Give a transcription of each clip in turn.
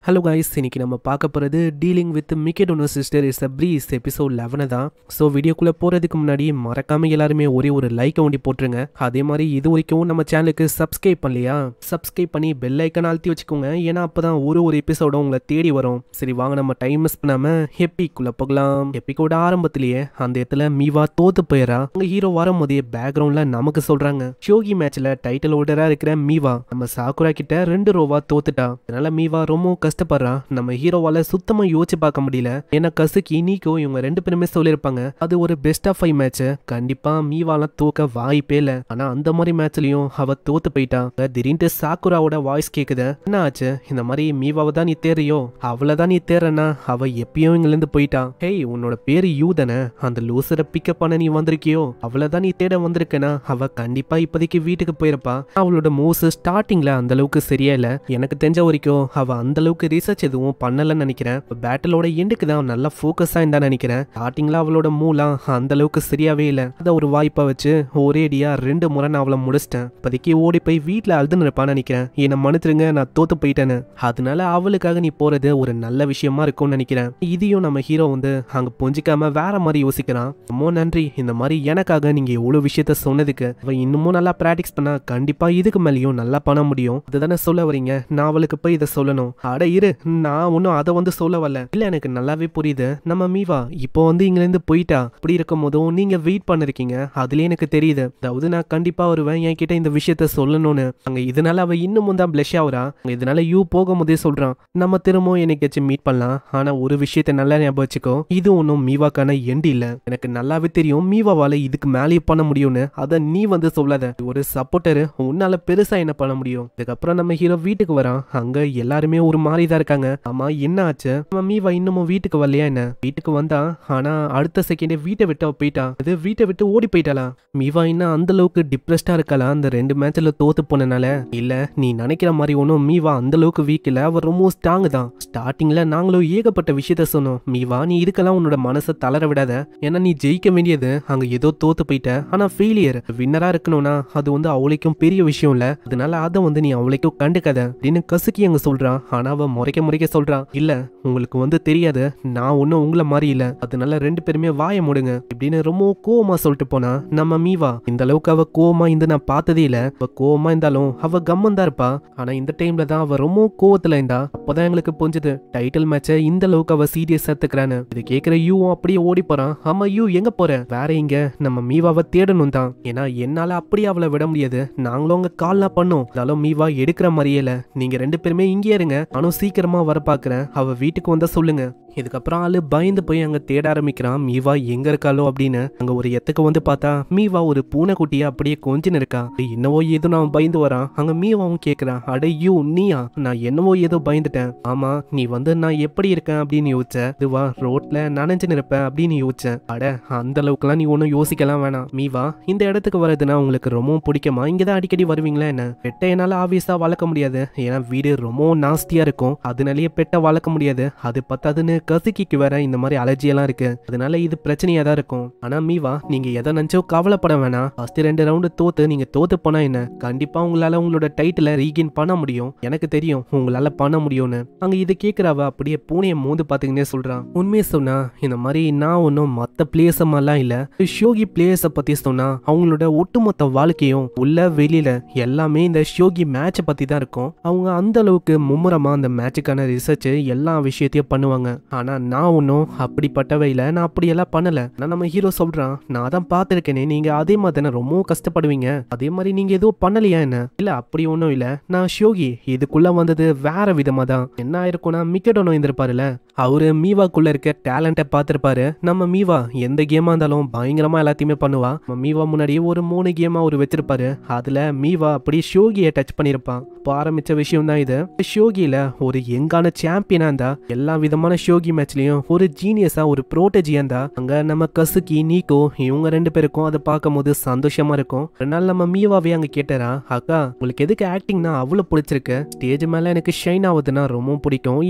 Hello guys, இன்னைக்கு நம்ம பார்க்க போகிறது டீலிங் வித் மிக்கேடோனோ sister is a breeze episode 11 தான். ஸோ வீடியோக்குள்ளே போகிறதுக்கு முன்னாடி மறக்காமல் எல்லாருமே ஒரே ஒரு லைக்கை ஒண்டி போட்டுருங்க. அதே மாதிரி இது வரைக்கும் நம்ம சேனலுக்கு சப்ஸ்கிரைப் பண்ணலையா, சப்ஸ்கிரைப் பண்ணி பெல் ஐக்கன் அழுத்தி வச்சுக்கோங்க. ஏன்னா அப்போ தான் ஒரு எபிசோடும் உங்களை தேடி வரும். சரி வாங்க, நம்ம டைம் மிஸ் பண்ணாமல் எப்பிக்குள்ளே போகலாம். எப்பிக்கோட ஆரம்பத்திலேயே அந்த இடத்துல மீவா தோத்து போயிடறா. அங்கே ஹீரோ வரும்போதே பேக்ரவுண்டில் நமக்கு சொல்கிறாங்க, ஷோகி மேட்ச்சில் டைட்டில் ஹோல்டராக இருக்கிற மீவா நம்ம சாக்குரா கிட்ட 2 ரோவா தோத்துட்டா. அதனால மீவா ரொம்ப கஷ்டப்படுறா. நம்ம ஹீரோவால சுத்தமா யோசிச்சு பார்க்க முடியல. ஏன்னா கசுகி நீக்கோ இவங்க 2 பேருமே சொல்லியிருப்பாங்க அது ஒரு பெஸ்ட் ஆஃப் 5 மேட்ச், கண்டிப்பா மீவால தோக்க வாய்ப்பே இல்ல. ஆனா அந்த மாதிரி மேட்ச்லயும் அவ தோத்து போயிட்டா. திடீர்னு சாக்குராவோட வாய்ஸ் கேக்குது, என்ன ஆச்சு? இந்த மாதிரி மீவாவை தான் நீ தேறியோ, அவளதான் நீ தேறனா? அவ எப்பயும் இங்க இருந்து போயிட்டா. ஹேய், உன்னோட பேரு யூ தானே? அந்த லூசரை பிக்கப் பண்ண நீ வந்திருக்கியோ, அவளதான் நீ தேட வந்திருக்கனா? அவ கண்டிப்பா இப்போதைக்கு வீட்டுக்கு போயிருப்பா. அவளோட மூவ்ஸ் ஸ்டார்டிங்ல அந்த அளவுக்கு சரியா இல்ல. எனக்கு தெரிஞ்ச வரைக்கும் அவ அந்த அளவுக்கு ரிசர்ச் எதுவும் பண்ணலன்னு நினைக்கிறேன். பேட்டலோட எண்டுக்கு தான் நல்லா ஃபோக்கஸா இருந்தா நினைக்கிறேன். ஸ்டார்டிங்ல அவளோட மூலாம் அந்த அளவுக்கு சரியாவே இல்ல. அத ஒரு வாய்ப்பா வச்சு ஒரேடியா 2 முறை நான் அவளை முடிச்சிட்டேன். இப்போதைக்கு ஓடி போய் வீட்டுல அழுதுன்னு இருப்பான்னு நினைக்கிறேன். என்ன மன்னிச்சிருங்க, நான் தோத்து போயிட்டேன்னு. அதனால அவளுக்காக நீ போறது ஒரு நல்ல விஷயமா இருக்கும்னு நினைக்கிறேன். இதையும் நம்ம ஹீரோ வந்து அங்க புரிஞ்சிக்காம வேற மாதிரி யோசிக்கிறான். ரொம்ப நன்றி, இந்த மாதிரி எனக்காக நீங்க எவ்வளவு விஷயத்த சொன்னதுக்கு. அவ இன்னமும் நல்லா பிராக்டிஸ் பண்ணா கண்டிப்பா இதுக்கு மேலேயும் நல்லா பண்ண முடியும். அதுதானே சொல்ல வரீங்க? நான் அவளுக்கு போய் இதை சொல்லணும்? அட இரு, நான் ஒன்னும் அதை வந்து சொல்ல வரல. இல்ல, எனக்கு நல்லாவே புரியுது. நம்ம மீவா இப்போ வந்து இங்க இருந்து போயிட்டா. அப்படி இருக்கும் போதும் நீங்க வெயிட் பண்ணிருக்கீங்க, அதுலயே எனக்கு தெரியுது. அதாவது நான் கண்டிப்பா வருவேன், என்கிட்ட இந்த விஷயத்த சொல்லணும்னு. அங்க இதனால அவ இன்னமும் தான் பிளஷ் ஆகுறா. இதனால யூ போகும்போதே சொல்றான், நம்ம திரும்பவும் என்னைக்காச்சும் மீட் பண்ணலாம். ஆனா ஒரு விஷயத்த நல்லா ஞாபகம் வச்சுக்கோ, இது ஒன்னும் மீவாக்கான எண்ட் இல்ல. எனக்கு நல்லாவே தெரியும் மீவாவால இதுக்கு மேலேயே பண்ண முடியும்னு. அத நீ வந்து சொல்லாத. ஒரு சப்போர்ட்டரு உன்னால பெருசா என்ன பண்ண முடியும்? இதுக்கப்புறம் நம்ம ஹீரோ வீட்டுக்கு வரான். அங்க எல்லாருமே ஒரு மாதிரி தான் இருக்காங்க. ஆமா, என்ன ஆச்சு? நம்ம மீவா இன்னமும் வீட்டுக்கு வரலையா என்ன? வீட்டுக்கு வந்தா, ஆனா அடுத்த செகண்டே வீட்டை விட்டு அவ போயிட்டா. அது வீட்டை விட்டு ஓடி போயிட்டாளா? மீவா இன்னும் அந்த அளவுக்கு டிப்ரெஸ்டா இருக்காளா அந்த 2 மேட்ச்ல தோத்து போனனால? இல்ல, நீ நினைக்கிற மாதிரி ஒன்னும் மீவா அந்த அளவுக்கு வீக் இல்ல. அவ ரொம்ப ஸ்ட்ராங் தான். ஸ்டார்டிங்ல நாங்களும் ஏகப்பட்ட விஷயத்த சொன்னோம். மீவா, நீ இதுக்கெல்லாம் உன்னோட மனசை தளர விடாத. ஏன்னா நீ ஜெயிக்க வேண்டியது அங்க ஏதோ தோத்து போயிட்ட. ஆனா ஃபெயிலியர் வின்னரா இருக்கணும்னா அது வந்து அவளைக்கும் பெரிய விஷயம் இல்ல. அதனால அதை வந்து நீ அவளைக்கும் கண்டுக்காத அப்படின்னு கசுக்கி அங்க சொல்றான். ஆனா அவ முறைக்க சொல்றான், இல்ல உங்களுக்கு வந்து தெரியாது, நான் ஒன்னும் உங்களை மாதிரி இல்ல. அதனால 2 பேருமே வாய மூடுங்க இப்படின்னு ரொம்ப கோவமா சொல்லிட்டு போனா. நம்ம மீவா இந்த அளவுக்கு அவ கோவமா இருந்து நான் பார்த்ததே இல்ல. அவ கோவமா இருந்தாலும் அவ கம்மன் தான் இருப்பா. ஆனா இந்த டைம்ல தான் அவ ரொம்ப கோவத்துல இருந்தா. அப்பதான் எங்களுக்கு புரிஞ்சது டைட்டில் மேட்ச இந்த அளவுக்கு அவ சீரியஸ் எடுத்துக்கிறான்னு. இது கேட்கிற யூவும் அப்படியே ஓடி போறான். ஆமா யூ, எங்க போற? வேற இங்க நம்ம மீவாவை தேடணும் தான். ஏன்னா என்னால அப்படியே அவளை விட முடியாது. நாங்களும் உங்க கால்லாம் பண்ணோம். இருந்தாலும் மீவா எடுக்கிற மாதிரியே இல்ல. நீங்க 2 பேருமே இங்கே இருங்க, நானும் சீக்கிரமா வர பாக்குறேன். அவ வீட்டுக்கு வந்தா சொல்லுங்க. இதுக்கப்புறம் ஆளு பயந்து போய் அங்க தேட ஆரம்பிக்கிறான், மீவா எங்க இருக்காளோ அப்படின்னு. அங்க ஒரு எத்துக்கு வந்து பார்த்தா மீவா ஒரு பூனைக்குட்டியா அப்படியே கொஞ்சின்னு இருக்கா. என்னவோ ஏதோ நான் பயந்து வரான். அங்க மீவாவும் கேக்குறான், அட யூ நீயா? நான் என்னவோ ஏதோ பயந்துட்டேன். ஆமா, நீ வந்து நான் எப்படி இருக்கேன் அப்படின்னு யோசிச்ச. இதுவா ரோட்ல நனைஞ்சு நிற்பேன் அப்படின்னு யோசிச்சேன். அட அந்த அளவுக்குலாம் நீ ஒன்னும் யோசிக்கலாம் வேணாம். மீவா, இந்த இடத்துக்கு வரதுன்னா உங்களுக்கு ரொம்பவும் பிடிக்குமா? இங்கதான் அடிக்கடி வருவீங்களா என்ன? பெட்டை என்னால ஆபீஸா வளர்க்க முடியாது. ஏன்னா வீடு ரொம்ப நாஸ்தியா இருக்கும். அதனாலேயே பெட்டை வளர்க்க முடியாது. அது பத்தாதுன்னு கசுக்கிக்கு வேற இந்த மாதிரி அலர்ஜி எல்லாம் இருக்கு. அதனால இது பிரச்சனையா தான் இருக்கும். ஆனா மீவா, நீங்க எதை நினைச்சோ கவலைப்பட வேணாம். ஃபர்ஸ்ட் 2 ரவுண்டு தோத்து நீங்க தோத்து போனா என்ன, கண்டிப்பா உங்களால உங்களோட டைட்டிலை ரீகெயின் பண்ண முடியும். எனக்கு தெரியும் உங்களால பண்ண முடியும்னு. அங்க இது கேட்கிறவ அப்படியே பூனையை மோந்து பாத்தீங்கன்னே சொல்றான். உண்மையை சொன்னா இந்த மாதிரி நான் ஒன்னும் மத்த பிளேயர்ஸ் மாதிரிலாம் இல்ல. ஷோகி பிளேயர்ஸை பத்தி சொன்னா அவங்களோட ஒட்டுமொத்த வாழ்க்கையும் உள்ள வெளியில எல்லாமே இந்த ஷோகி மேட்சை பத்தி தான் இருக்கும். அவங்க அந்த அளவுக்கு மும்முரமா அந்த மேட்சுக்கான ரிசர்ச் எல்லா விஷயத்தையும் பண்ணுவாங்க. ஆனா நான் ஒன்னும் அப்படிப்பட்டவை இல்ல, நான் அப்படியெல்லாம் பண்ணல. நம்ம ஹீரோ சொல்றான், நான் தான் பார்த்திருக்கேனே, நீங்க அதே மாதிரி தானே ரொம்ப கஷ்டப்படுவீங்க. அதே மாதிரி நீங்க எதுவும் பண்ணலையா என்ன? இல்ல அப்படி ஒன்னும் இல்ல. நான் ஷோகி இதுக்குள்ள வந்தது வேற விதமா தான். என்ன ஆயிருக்கும்னா, மிக்கடோனோ இருந்திருப்பாருல, அவரு மீவாக்குள்ள இருக்க டேலண்ட்டை பார்த்திருப்பாரு. நம்ம மீவா எந்த கேமா இருந்தாலும் பயங்கரமா எல்லாத்தையுமே பண்ணுவா. மீவா முன்னாடியே ஒரு 3 கேமா அவரு வச்சிருப்பாரு. அதுல மீவா அப்படி ஷோகியை டச் பண்ணிருப்பான். இப்போ ஆரம்பிச்ச விஷயம் தான் இது. ஷோகியில ஒரு யங்கான சாம்பியனா இருந்தா, எல்லா விதமான ஷோகி மேட்ச்லயும் ஒரு ஜீனியஸா ஒரு ப்ரோட்டஜியா இருந்தா. அங்க நம்ம கசுகி நீக்கோ இவங்க 2 பேருக்கும் அதை பார்க்கும் போது சந்தோஷமா இருக்கும். ஒரு நாள் நம்ம மீவாவே அங்க கேட்டாரா, அக்கா உங்களுக்கு எதுக்கு ஆக்டிங்னா அவ்வளவு பிடிச்சிருக்கு? ஸ்டேஜ் மேல எனக்கு ஷைன் ஆகுதுன்னா ரொம்ப பிடிக்கும்.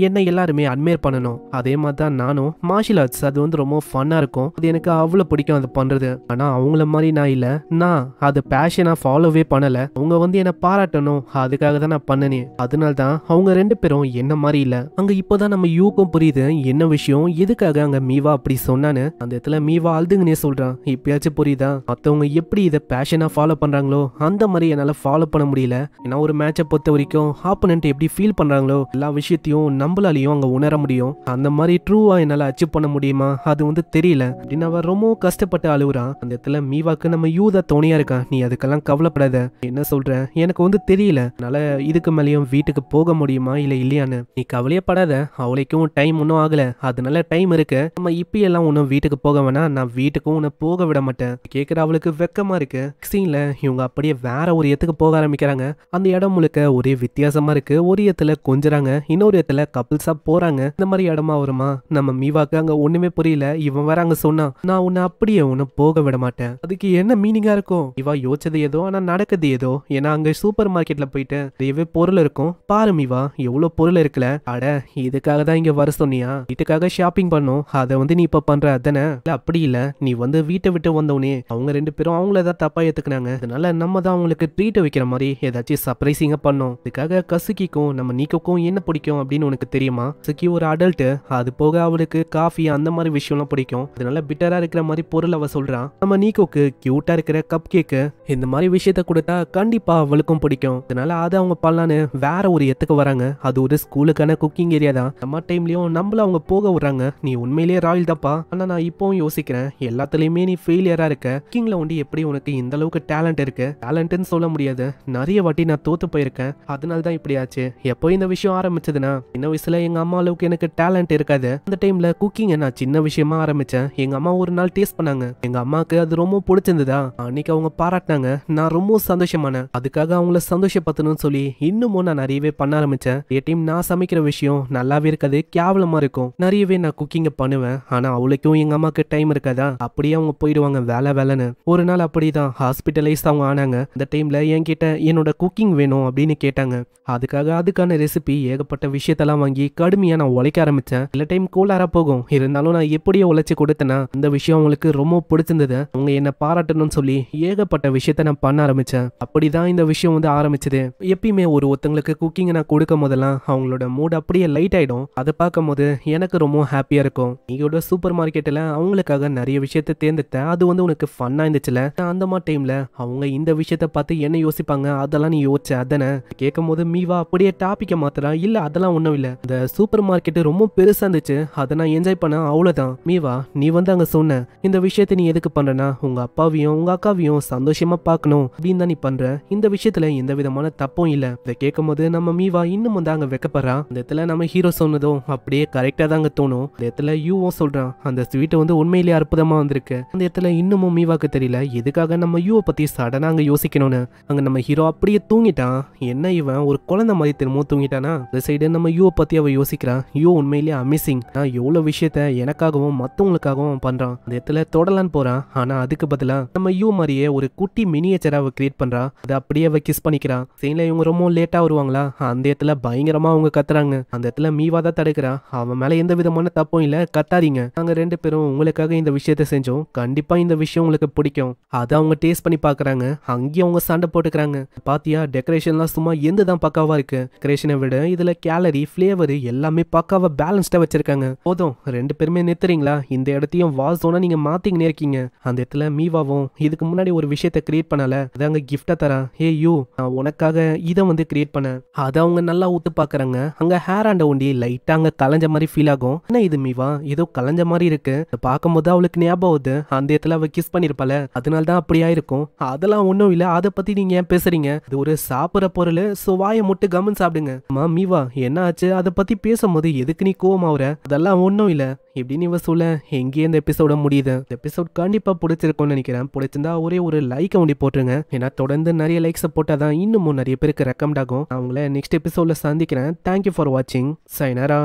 என்ன எல்லாருமே அட்மையர் பண்ணணும். அதே மாதிரி தான் நானும் மார்ஷியல் ஆர்ட்ஸ் அது வந்து ரொம்ப ஃபன்னா இருக்கும், அது எனக்கு அவ்வளவு பிடிக்கும் அது பண்றது. ஆனா அவங்கள மாதிரி நான் இல்ல, நான் அது பேஷனா ஃபாலோவே பண்ணல. அவங்க வந்து என்ன பாராட்டணும் அதுக்காக தான் நான் பண்ணனே. அதனால தான் அவங்க 2 பேரும் என்ன மாதிரி இல்ல. அங்க இப்போதான் நம்ம யூக்கும் புரியுது என்ன விஷயம், எதுக்காக அங்க மீவா அப்படி சொன்னான்னு. அந்த இடத்துல மீவா அழுதுங்கன்னே சொல்றான். இப்பயாச்சும் புரியுதா மத்தவங்க எப்படி இதை பேஷனா ஃபாலோ பண்றாங்களோ அந்த மாதிரி என்னால ஃபாலோ பண்ண முடியல. ஏன்னா ஒரு மேட்சை பொறுத்த வரைக்கும் ஆப்போனன்ட் எப்படி ஃபீல் பண்றாங்களோ எல்லா விஷயத்தையும் நம்மளாலையும் அங்க உணர முடியும். அந்த மாதிரி ட்ரூவா என்னால அச்சீவ் பண்ண முடியுமா அது வந்து தெரியல அப்படின்னு அவ ரொம்ப கஷ்டப்பட்டு அழுகுறான். அந்த இடத்துல மீவாக்கு நம்ம யூதா துணையா இருக்கான். நீ அதுக்கெல்லாம் கவலைப்படாத, என்ன சொல்ற எனக்கு வந்து தெரியல, அதனால இதுக்கு மேலேயும் வீட்டுக்கு போக முடியுமா இல்ல இல்லையான்னு. நீ கவலையே படாத, அவளைக்கும் டைம் ஒன்றும் ஆகல, அதனால டைம் இருக்கு, நம்ம இப்பயெல்லாம் ஒன்றும் வீட்டுக்கு போக வேணா, நான் வீட்டுக்கும் உன்னை போக விட மாட்டேன். கேட்குற அவளுக்கு வெக்கமா இருக்கு. சீன்ல இவங்க அப்படியே வேற ஒரு இடத்துக்கு போக ஆரம்பிக்கிறாங்க. அந்த இடம் முழுக்க ஒரே வித்தியாசமா இருக்கு. ஒரு இடத்துல கொஞ்சறாங்க, இன்னொரு இடத்துல கப்பிள்ஸா போறாங்க. இந்த மாதிரி இடமா வருமா? நம்ம மீவாக்கு அங்க ஒண்ணுமே புரியல. இவன் வேற அங்க சொன்னா நான் உன்னை அப்படியே ஒன்னும் போக விட மாட்டேன், அதுக்கு என்ன மீனிங்கா இருக்கும்? இவா யோசிச்சது ஏதோ ஆனா நடக்குது ஏதோ. ஏன்னா அங்க சூப்பர் மார்க்கெட்ல போயிட்டு நிறையவே பொருள் இருக்கும். பாரு மீவா எவ்வளவு பொருள் இருக்குல்ல, அட இதுக்காக தான் இங்க வர சொன்னியா, வீட்டுக்காக ஷாப்பிங் பண்ணும், அதை வந்து நீ இப்ப பண்ற அதானே? இல்ல அப்படி இல்ல, நீ வந்து வீட்டை விட்டு வந்தவனே அவங்க 2 பேரும் அவங்களதான் தப்பா ஏத்துக்கினாங்க, அதனால நம்ம தான் அவங்களுக்கு ட்ரீட் வைக்கிற மாதிரி ஏதாச்சும் சர்ப்ரைசிங்கா பண்ணோம். இதுக்காக கசுக்கிக்கும் நம்ம நீக்கோக்கும் என்ன பிடிக்கும் அப்படின்னு உனக்கு தெரியுமா? சுக்கி ஒரு அடல்ட், அது போக அவளுக்கு காஃபி அந்த மாதிரி விஷயம்லாம் பிடிக்கும், அதனால பிட்டரா இருக்கிற மாதிரி பொருள் அவ சொல்றான். நம்ம நீக்கோக்கு கியூட்டா இருக்கிற கப் கேக்கு இந்த மாதிரி விஷயத்த கொடுத்தா கண்டிப்பா அவளுக்கும் பிடிக்கும், அதனால அதை அவங்க பண்ணலான்னு வேற ஒரு இடத்துக்கு வராங்க. அது ஒரு ஸ்கூலுக்கான குக்கிங் ஏரியா தான். நம்ம டைம்லயும் நம்மள அவங்க போக விடுறாங்க. நீ உண்மையிலேயே ராயல் தாப்பா, ஆனா நான் இப்பவும் யோசிக்கிறேன் எல்லாத்துலயுமே நீ ஃபெயிலியரா இருக்க. குக்கிங்ல வந்து எப்படி உனக்கு இந்த அளவுக்கு டேலண்ட் இருக்கு? டேலண்ட்னு சொல்ல முடியாது, நிறைய வாட்டி நான் தோத்து போயிருக்கேன், அதனால தான் இப்படி ஆச்சு. எப்போ இந்த விஷயம் ஆரம்பிச்சதுன்னா சின்ன வயசுல எங்க அம்மா அளவுக்கு எனக்கு டேலண்ட் இருக்காது. அந்த டைம்ல குக்கிங் நான் சின்ன விஷயமா ஆரம்பிச்சேன். எங்க அம்மா ஒரு நாள் டேஸ்ட் பண்ணாங்க, எங்க அம்மாக்கு அது ரொம்ப பிடிச்சிருந்ததா, அன்னைக்கு அவங்க பாராட்டினாங்க, நான் ரொம்ப சந்தோஷமானேன். அதுக்காக அவங்கள சந்தோஷப்படுத்தணும்னு சொல்லி இன்னமும் நான் நிறையவே பண்ண ஆரம்பிச்சேன். டைம் நான் சமைக்கிற விஷயம் நல்லாவே இருக்காது, கேவலமா இருக்கும். நிறையவே நான் குக்கிங்க பண்ணுவேன், ஆனா அவளுக்கும் எங்க அம்மாக்கு டைம் இருக்காதா, அப்படியே அவங்க போயிடுவாங்க வேலை வேலைன்னு. ஒரு நாள் அப்படிதான் ஹாஸ்பிட்டலைஸ் அவங்க ஆனாங்க. அந்த டைம்ல என்கிட்ட என்னோட குக்கிங் வேணும் அப்படின்னு கேட்டாங்க. அதுக்காக அதுக்கான ரெசிபி ஏகப்பட்ட விஷயத்தெல்லாம் வாங்கி கடுமையா நான் உழைக்க ஆரம்பிச்சேன். சில டைம் கோளாரா போகும், இருந்தாலும் நான் எப்படியோ உழைச்சு கொடுத்தேன்னா இந்த விஷயம் அவங்களுக்கு ரொம்ப பிடிச்சிருந்தது. அவங்க என்ன பாராட்டணும்னு சொல்லி ஏகப்பட்ட விஷயத்த நான் பண்ண ஆரம்பிச்சேன். அப்படிதான் இந்த விஷயம் வந்து ஆரம்பிச்சது. எப்பயுமே ஒருத்தங்களுக்கு குக்கிங் நான் கொடுக்கும் போதெல்லாம் அவங்களோட மூட் அப்படியே லைட் ஆயிடும். அதை பார்க்கும் போது எனக்கு ரொம்ப ஹாப்பியா இருக்கும். நீங்களோட சூப்பர் மார்க்கெட்ல அவங்களுக்காக நிறைய விஷயத்த தேர்ந்தெடுத்தேன், அது வந்து உனக்கு ஃபன்னா இருந்துச்சுல. அந்த மாதிரி டைம்ல அவங்க இந்த விஷயத்த பார்த்து என்ன யோசிப்பாங்க அதெல்லாம் நீ யோசிச்ச அதானே? கேட்கும் போது மீவா அப்படியே டாபிக்க மாத்துறா. இல்ல அதெல்லாம் ஒண்ணும் இல்ல, இந்த சூப்பர் மார்க்கெட் ரொம்ப பெருசா இருந்துச்சு, அதை நான் என்ஜாய் பண்ண அவ்வளவுதான். மீவா நீ வந்து அங்க சொன்ன இந்த விஷயத்த நீ எதுக்கு பண்றனா, உங்க அப்பாவையும் உங்க அக்காவையும் சந்தோஷமா பார்க்கணும் அப்படின்னு தான் நீ பண்ற. இந்த விஷயத்துல எந்த விதமான தப்பும் இல்ல. இதை கேட்கும் போது நம்ம மீவா இன்னும் வந்து அங்க வெக்கப்படுறா. அந்த இடத்துல நம்ம ஹீரோ சொன்னதும் அப்படியே கரெக்டா தான் அங்க தோணும். அந்த இடத்துல யூவும் சொல்றான் அந்த ஸ்வீட் வந்து உண்மையிலேயே அற்புதமா வந்திருக்கு. அந்த இடத்துல இன்னமும் மீவாக்கு தெரியல எதுக்காக நம்ம யூவை பத்தி சடனா அங்க யோசிக்கணும்னு. அங்க நம்ம ஹீரோ அப்படியே தூங்கிட்டான். என்ன இவன் ஒரு குழந்தை மாதிரி திரும்பவும் தூங்கிட்டானா? இந்த சைடு நம்ம யூவை பத்தி அவ யோசிக்கிறான். யூ உண்மையிலேயே அமேசிங், நான் எவ்வளவு விஷயத்த எனக்காகவும் மத்தவங்களுக்காகவும் பண்றான். அந்த இடத்துல தொடலான்னு போறான், ஆனா அதுக்கு பதிலா நம்ம யூ மாதிரியே ஒரு குட்டி மினியேச்சரா அவ கிரியேட் பண்றா. அதை அப்படியே அவ கிஸ் பண்ணிக்கிறான். சீன்ல இவங்க ரொம்ப லேட்டா வருவாங்களா, அந்த இடத்துல பயங்கரமா அவங்க கத்துறாங்க. அந்த இடத்துல மீவா தான் தடுக்கிறா. அவன் மேல எந்த விதமான தப்பும் இல்ல, கத்தாதீங்க, நாங்க 2 பேரும் உங்களுக்காக இந்த விஷயத்த செஞ்சோம், கண்டிப்பா இந்த விஷயம் உங்களுக்கு பிடிக்கும். அதை அவங்க டேஸ்ட் பண்ணி பாக்குறாங்க. அங்கேயும் அவங்க சண்டை போட்டுக்கிறாங்க. பாத்தியா டெக்கரேஷன்லாம் சும்மா எந்ததான் பக்காவா இருக்கு, டெக்கரேஷனை விட இதுல கேலரி ஃபிளேவர் எல்லாமே பக்காவா பேலன்ஸ்டா வச்சிருக்காங்க. போதும் 2 பேருமே நிறுத்துறீங்களா, இந்த இடத்தையும் வாசோனா நீங்க மாத்திங்கன்னே இருக்கீங்க. அந்த இடத்துல மீவாவும் இதுக்கு முன்னாடி ஒரு விஷயத்த கிரியேட் பண்ணல, அதை அங்க கிஃப்டா தரா. ஹே யூ, நான் உனக்காக இதை வந்து கிரியேட் பண்ண. அதை அவங்க நல்லா ஊத்து பாக்குறாங்க. அங்க ஹேர் ஆண்ட ஒண்டி லைட்டா அங்க கலைஞ்ச மாதிரி ஃபீல் ஆகும். என்ன இது மீவா ஏதோ கலைஞ்ச மாதிரி இருக்கு, பார்க்கும் போது அவளுக்கு ஞாபகம் வருது அந்த இடத்துல அவ கிஸ் பண்ணிருப்பால, அதனால தான் அப்படியா இருக்கும். அதெல்லாம் ஒண்ணும் இல்ல, அதை பத்தி நீங்க ஏன் பேசுறீங்க, இது ஒரு சாப்பிடுற பொருள், சோ வாயை முட்டு கமன் சாப்பிடுங்க. அம்மா மீவா என்ன ஆச்சு, அதை பத்தி பேசும்போது எதுக்கு நீ கோவமாவுற, அதெல்லாம் ஒன்றும் இல்லை இப்படின்னு இவ சொல்ல எங்கேயே இந்த எபிசோட முடியுது. இந்த எபிசோட் கண்டிப்பா பிடிச்சிருக்கும்னு நினைக்கிறேன். பிடிச்சிருந்தா ஒரே ஒரு லைக் ஒண்டி போட்டுருங்க. ஏன்னா தொடர்ந்து நிறைய லைக்ஸை போட்டாதான் இன்னமும் நிறைய பேருக்கு ரெக்கமெண்ட் ஆகும். அவங்கள நெக்ஸ்ட் எபிசோட்ல சந்திக்கிறேன். தேங்க்யூ ஃபார் வாட்சிங். சைனரா.